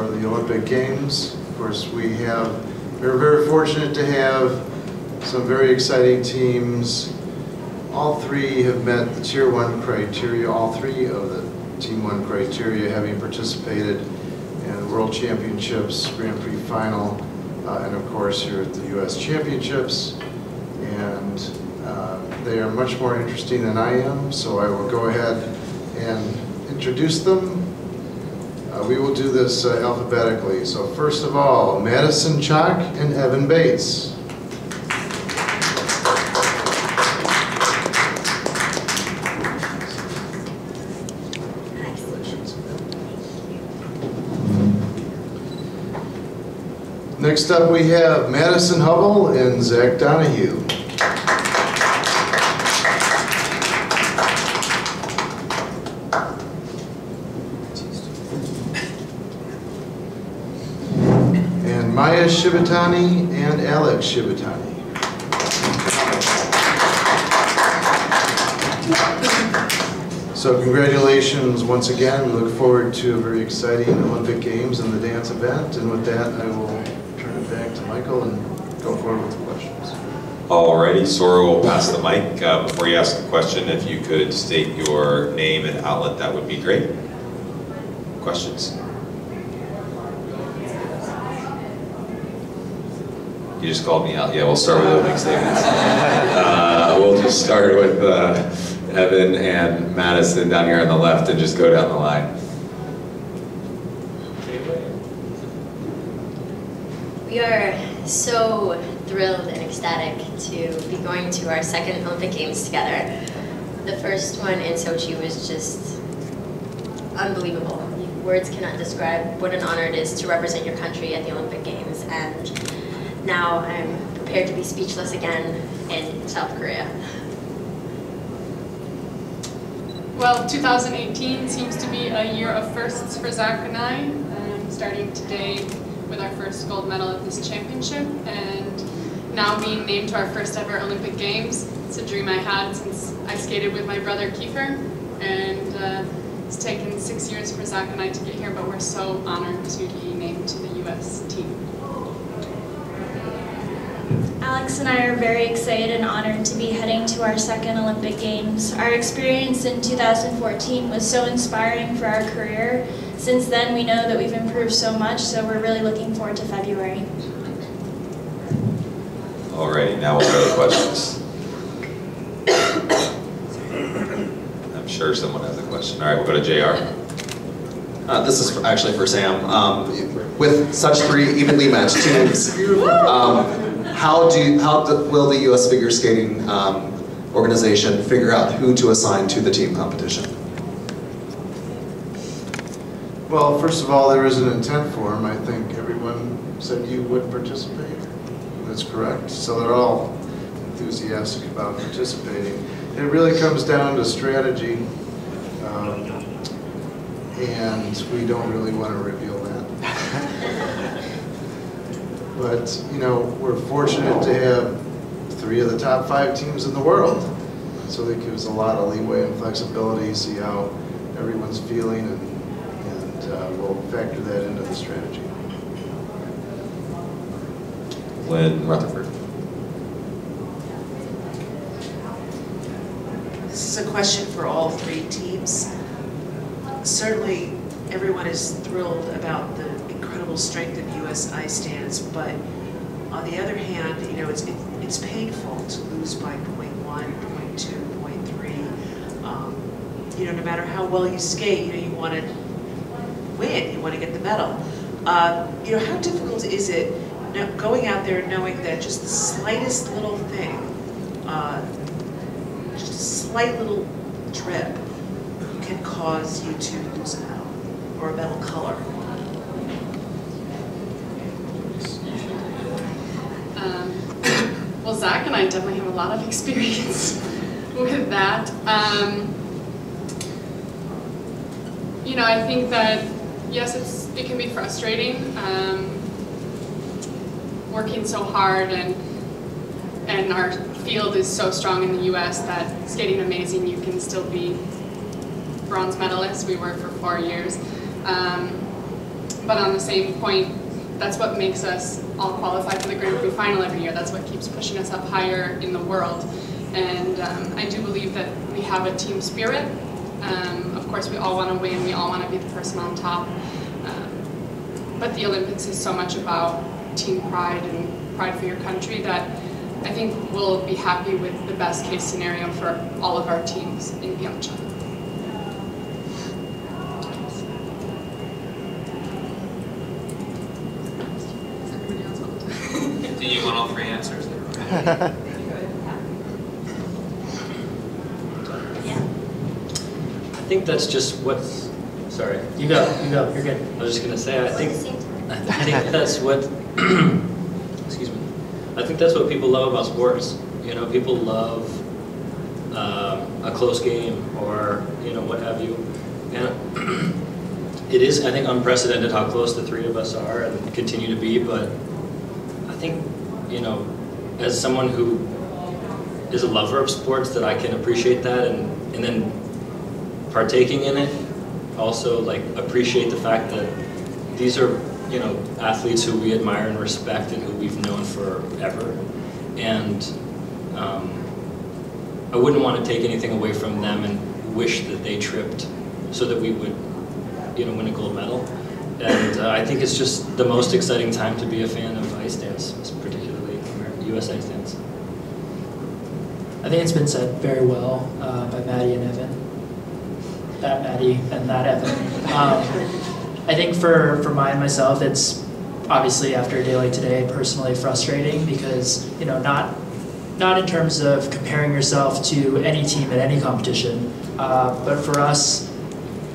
for the Olympic Games. Of course, we're very fortunate to have some very exciting teams. All three have met the Tier 1 criteria, all three of the Team 1 criteria, having participated in World Championships, Grand Prix Final, and of course here at the U.S. Championships. And they are much more interesting than I am, so I will go ahead and introduce them. We will do this alphabetically. So first of all, Madison, Chock, and Evan Bates. Next up we have Madison Hubbell and Zach Donohue. And Maia Shibutani and Alex Shibutani. So congratulations once again. We look forward to a very exciting Olympic Games and the dance event. And with that, I will turn it back to Michael and go forward with the questions. Alrighty, Sora will pass the mic. Before you ask the question, if you could state your name and outlet, that would be great. Questions? You just called me out. Yeah, we'll start with opening statements. We'll just start with Evan and Madison down here on the left and just go down the line. We are so thrilled and ecstatic to be going to our second Olympic Games together. The first one in Sochi was just unbelievable. Words cannot describe what an honor it is to represent your country at the Olympic Games, and now I'm prepared to be speechless again in South Korea. Well, 2018 seems to be a year of firsts for Zach and I, starting today with our first gold medal at this championship, and now being named to our first ever Olympic Games. It's a dream I had since I skated with my brother Kiefer, and it's taken 6 years for Zach and I to get here, but we're so honored to be named to the U.S. team. Alex and I are very excited and honored to be heading to our second Olympic Games. Our experience in 2014 was so inspiring for our career. Since then, we know that we've improved so much, so we're really looking forward to February. Alrighty, now we'll go to questions. I'm sure someone has a question. All right, we'll go to JR. This is actually for Sam. With such three evenly matched teams, how will the U.S. figure skating organization figure out who to assign to the team competition? Well, first of all, there is an intent form. I think everyone said you would participate. That's correct. So they're all enthusiastic about participating. It really comes down to strategy, and we don't really want to reveal that. But, you know, we're fortunate to have 3 of the top 5 teams in the world. So that gives a lot of leeway and flexibility, see how everyone's feeling, and we'll factor that into the strategy. Lynn Rutherford. This is a question for all 3 teams. Certainly, everyone is thrilled about the incredible strength of U.S. ice dance, but on the other hand, you know, it's painful to lose by 0.1, 0.2, 0.3. You know, no matter how well you skate, you know, you want to win, you want to get the medal. You know, how difficult is it going out there knowing that just the slightest little thing, just a slight little drip, can cause you to lose a medal or a medal color? Well, Zach and I definitely have a lot of experience with that. You know, I think that, yes, it can be frustrating, working so hard, and our field is so strong in the U.S. that skating amazing, you can still be bronze medalists. We were for 4 years. But on the same point, that's what makes us all qualify for the Grand Prix final every year. That's what keeps pushing us up higher in the world. And I do believe that we have a team spirit. Of course, we all want to win. We all want to be the person on top. But the Olympics is so much about team pride and pride for your country that I think we'll be happy with the best case scenario for all of our teams in Pyeongchang. Do you want all three answers? I think that's just what's. Sorry, you go. You're good. I was just gonna say, I think that's what. Excuse me. I think that's what people love about sports. You know, people love a close game, or what have you. And it is, I think, unprecedented how close the three of us are and continue to be. But I think, as someone who is a lover of sports, that I can appreciate that, and then partaking in it, also appreciate the fact that these are athletes who we admire and respect and who we've known forever, and I wouldn't want to take anything away from them and wish that they tripped so that we would win a gold medal. And I think it's just the most exciting time to be a fan of ice dance, particularly US ice dance. I think it's been said very well by Maddie and Evan. That Maddie and that Evan. I think for myself, it's obviously after a day like today, personally frustrating because not in terms of comparing yourself to any team at any competition, but for us,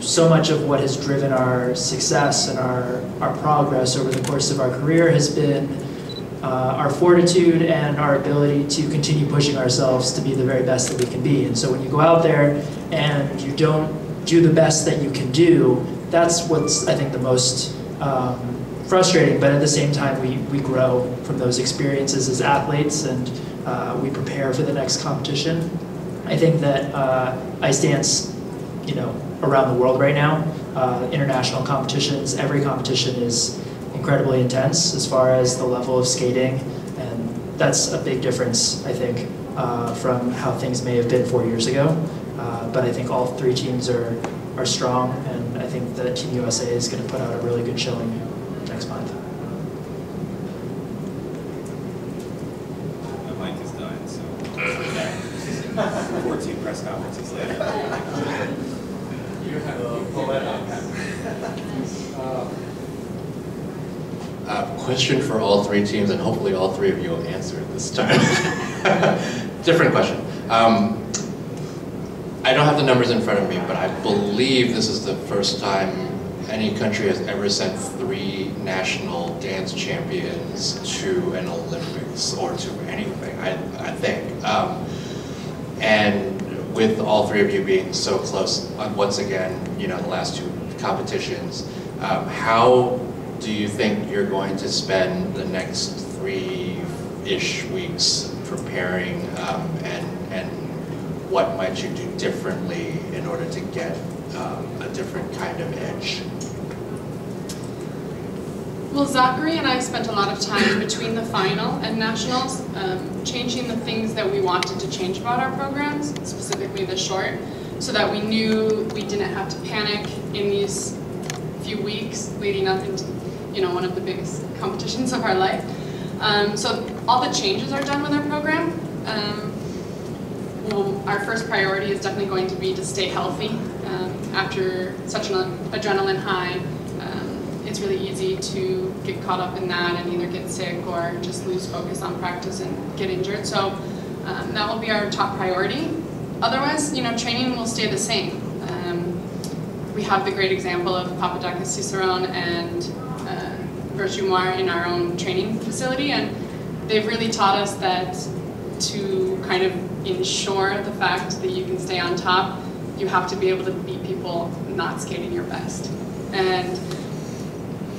so much of what has driven our success and our progress over the course of our career has been our fortitude and our ability to continue pushing ourselves to be the very best that we can be. And so when you go out there and you don't do the best that you can do, that's what's, I think, the most frustrating. But at the same time, we grow from those experiences as athletes, and we prepare for the next competition. I think that ice dance, around the world right now, international competitions, every competition is incredibly intense as far as the level of skating, and that's a big difference, I think, from how things may have been 4 years ago. But I think all three teams are strong, and I think that Team USA is going to put out a really good showing next month. My mic is dying, so 14 press conferences later. Question for all three teams, and hopefully all three of you will answer it this time. Different question. I don't have the numbers in front of me, but I believe this is the first time any country has ever sent 3 national dance champions to an Olympics or to anything, I think. And with all three of you being so close, once again, the last 2 competitions, how do you think you're going to spend the next 3-ish weeks preparing, and what might you do differently in order to get a different kind of edge? Well, Zachary and I spent a lot of time between the final and nationals changing the things that we wanted to change about our programs, specifically the short, so that we knew we didn't have to panic in these few weeks leading up into one of the biggest competitions of our life. So all the changes are done with our program. Well, our first priority is definitely going to be to stay healthy. After such an adrenaline high, it's really easy to get caught up in that and either get sick or just lose focus on practice and get injured. So that will be our top priority. Otherwise, training will stay the same. We have the great example of Papadakis Cicerone and Verjumoir in our own training facility, and they've really taught us that to kind of ensure the fact that you can stay on top, you have to be able to beat people not skating your best. And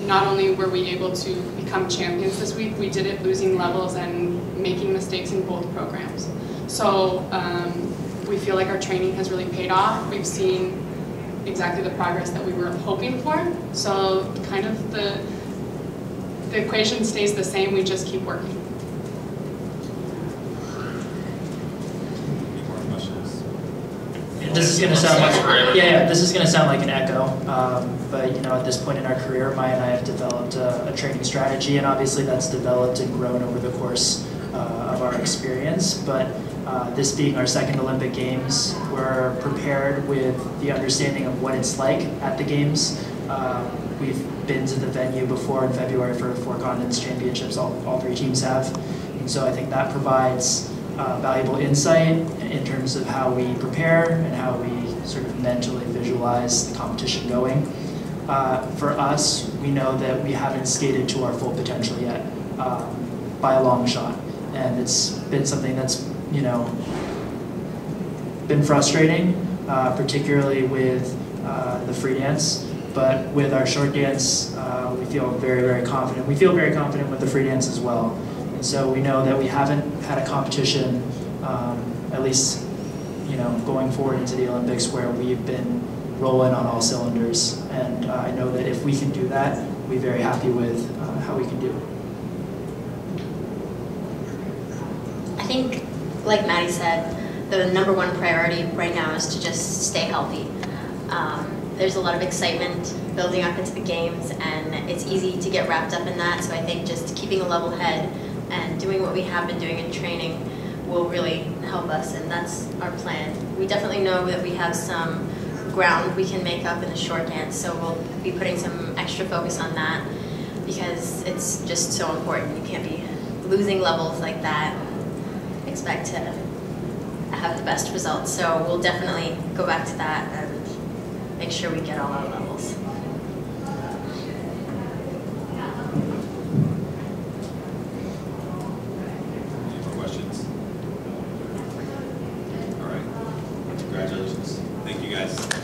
not only were we able to become champions this week, we did it losing levels and making mistakes in both programs. So we feel like our training has really paid off. We've seen exactly the progress that we were hoping for. So kind of the equation stays the same, we just keep working. Any more questions? This is going to sound like this is going to sound like an echo, but you know, at this point in our career, Maya and I have developed a training strategy, and obviously that's developed and grown over the course of our experience. But this being our second Olympic Games, we're prepared with the understanding of what it's like at the Games. We've been to the venue before in February for 4 Continents Championships, all 3 teams have, and so I think that provides valuable insight in terms of how we prepare and how we sort of mentally visualize the competition going. For us, we know that we haven't skated to our full potential yet, by a long shot, and it's been something that's, you know, been frustrating, particularly with the free dance. But with our short dance, we feel very, very confident. We feel very confident with the free dance as well. And so we know that we haven't had a competition, at least, you know, going forward into the Olympics, where we've been rolling on all cylinders. And I know that if we can do that, we're very happy with how we can do it. I think, like Maddie said, the #1 priority right now is to just stay healthy. There's a lot of excitement building up into the games, and it's easy to get wrapped up in that. So I think just keeping a level head and doing what we have been doing in training will really help us, and that's our plan. We definitely know that we have some ground we can make up in the short dance, so we'll be putting some extra focus on that because it's just so important. You can't be losing levels like that and expect to have the best results. So we'll definitely go back to that and make sure we get all our levels. Any more questions? All right. Congratulations. Thank you guys.